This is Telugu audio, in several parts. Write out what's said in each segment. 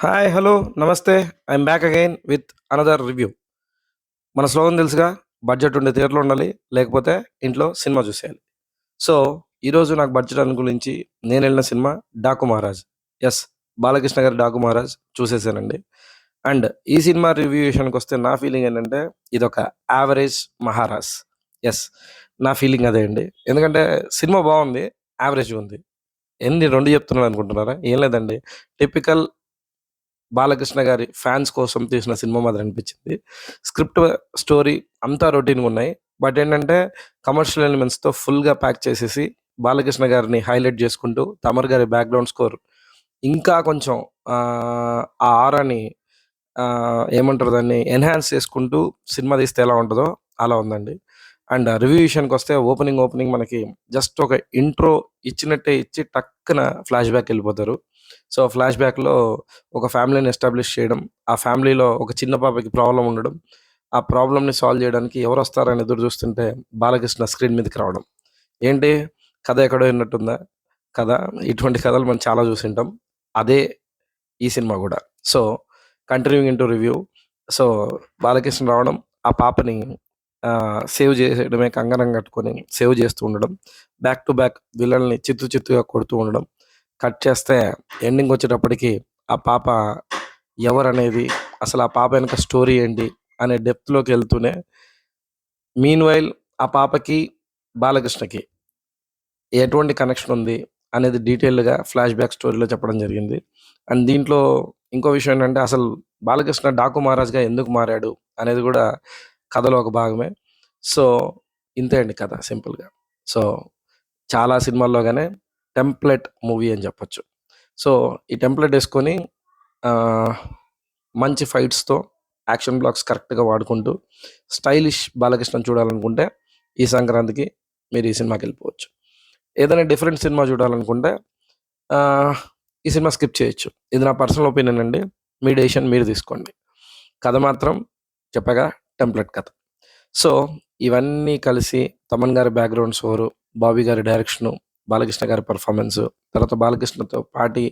హాయ్! హలో! నమస్తే. I'm back again with another review. మన స్లోగన్ తెలుసుగా, బడ్జెట్ ఉండే థియేటర్‌లో ఉండాలి. లేకపోతే ఇంట్లో సినిమా చూసేయాలి. సో, ఈరోజు నాకు బడ్జెట్ అనుకూలించి నేనెళ్ళిన సినిమా 'డాకు మహారాజ్'. యెస్. బాలకృష్ణ గారి 'డాకు మహారాజ్' చూసేసానండి. అండ్ ఈ సినిమా రివ్యూ విషయానికొస్తే నా ఫీలింగ్ ఏంటంటే ఇదొక యావరేజ్ 'మహారాజ్'. యెస్. నా ఫీలింగ్ అదే అండి. ఎందుకంటే సినిమా బావుంది. యావరేజ్‌గా ఉంది. ఏంది 2 చెప్తున్నాను అనుకుంటున్నారా? ఏం లేదండి. టిపికల్ బాలకృష్ణ గారి ఫ్యాన్స్ కోసం తీసిన సినిమా మాదిరి అనిపించింది. స్క్రిప్ట్, స్టోరీ అంతా రొటీన్‌గున్నాయి. బట్ ఏంటంటే కమర్షియల్ ఎలిమెంట్స్‌తో ఫుల్‌గా ప్యాక్ చేసేసి బాలకృష్ణ గారిని హైలైట్ చేసుకుంటూ, తమర్ గారి బ్యాక్‌గ్రౌండ్ స్కోర్ ఇంకా కొంచెం ఆ ఆరాని ఏమంటారు దాన్ని ఎన్హాన్స్ చేసుకుంటూ సినిమా తీస్తే ఎలా ఉంటదో అలా ఉందండి. అండ్ రివ్యూ విషయానికొస్తే ఓపెనింగ్ మనకి జస్ట్ ఒక ఇంట్రో ఇచ్చినట్టే ఇచ్చి టక్కున ఫ్లాష్ బ్యాక్ ఎళ్ళిపోతారు. సో, ఫ్లాష్ బ్యాక్‌లో ఒక ఫ్యామిలీని ఎస్టాబ్లిష్ చేయడం, ఆ ఫ్యామిలీలో ఒక చిన్న పాపకి ప్రాబ్లమ్ ఉండడం, ఆ ప్రాబ్లమ్‌ని సాల్వ్ చేయడానికి ఎవరొస్తారని ఎదురు చూస్తుంటే బాలకృష్ణ స్క్రీన్ మీదకి రావడం. ఏంటి కథ ఎక్కడో విన్నట్టుందా? కథ ఇటువంటి కథలు మనం చాలా చూసుంటాం. అదే ఈ సినిమా గూడా. So, continuing into review. So, Balakrishna రావడం, ఆ పాపని సేవ్ జేసేయడమే కంగనం కట్టుకొని సేవ్ చేస్తూ ఉండడం. బ్యాక్ టు బ్యాక్ విలన్‌ని చిత్తుగా కొడుతూ ఉండడం. కట్ చేస్తే ఎండింగొచ్చేటప్పటికి ఆ పాప ఎవరనేది, అసలు ఆ పాప వెనక స్టోరీ ఏంటి అనే డెప్త్‌లోకెళ్తూనే మీన్‌వైల్ ఆ పాపకి, బాలకృష్ణకి ఎటువంటి కనెక్షన్ ఉంది అనేది డీటెయిల్డ్‌గా ఫ్లాష్ బ్యాక్ స్టోరీలో చెప్పడం జరిగింది. అండ్ దీంట్లో ఇంకో విషయం ఏంటంటే అసలు బాలకృష్ణ 'డాకు మహారాజ్‌గా' ఎందుకు మారాడు అనేది గూడా కథలో ఒక భాగమే. సో, ఇంతే అండి కథ సింపుల్‌గా. సో, చాలా సినిమాల్లోగానే టెంప్లెట్ మూవీ అని చెప్పొచ్చు. సో, ఈ టెంప్లెట్ యేసుకొని ఆహ్, మంచి ఫైట్స్‌తో యాక్షన్ బ్లాక్స్ కరెక్ట్‌గా వాడుకుంటూ స్టైలిష్ బాలకృష్ణని చూడాలనుకుంటే ఈ సంక్రాంతికి మీరు ఈ సినిమాకెళ్ళిపోవచ్చు. ఏదైనా డిఫరెంట్ సినిమా చూడాలనుకుంటే ఆహ్, ఈ సినిమా స్కిప్ చేయొచ్చు. ఇది నా పర్సనల్ ఒపీనియన్ అండి. మీ డెసిషన్ మీరు తీసుకోండి. కథ మాత్రం చెప్పాగా టెంప్లెట్ కథ. సో, ఇవన్నీ కలిసి తమన్ గారి బ్యాక్‌గ్రౌండ్ స్కోరు, బాబీ గారి డైరెక్షను, బాలకృష్ణ గారి పెర్ఫార్మన్సు, తర్వాత బాలకృష్ణతో పాటి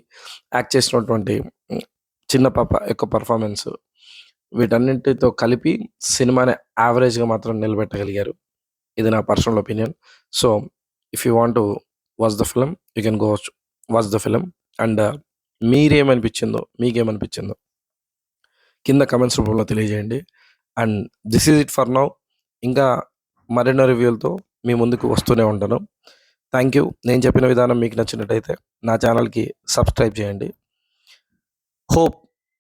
యాక్ట్ చేసినటువంటి చిన్న పాప యొక్క పెర్ఫార్మన్సు, వీటన్నిటితో కలిపి సినిమాని యావరేజ్‌గా మాత్రం నిలబెట్టగలిగారు. ఇది నా personal opinion. So, if you want to watch the film you can go watch the film. And మీకేమనిపించిందో కింద కామెంట్స్ రూపంలో తెలియజేయండి. And this is it for now. ఇంకా మరెన్నో రివ్యూలతో మీ ముందుకు వస్తూనే ఉంటాను. Thank you. నేను చెప్పిన విధానం మీకు నచ్చినట్టయితే నా ఛానల్‌కి సబ్స్క్రైబ్ చేయండి. Hope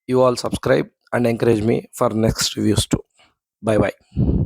you all subscribe and encourage me for next reviews too. Bye by.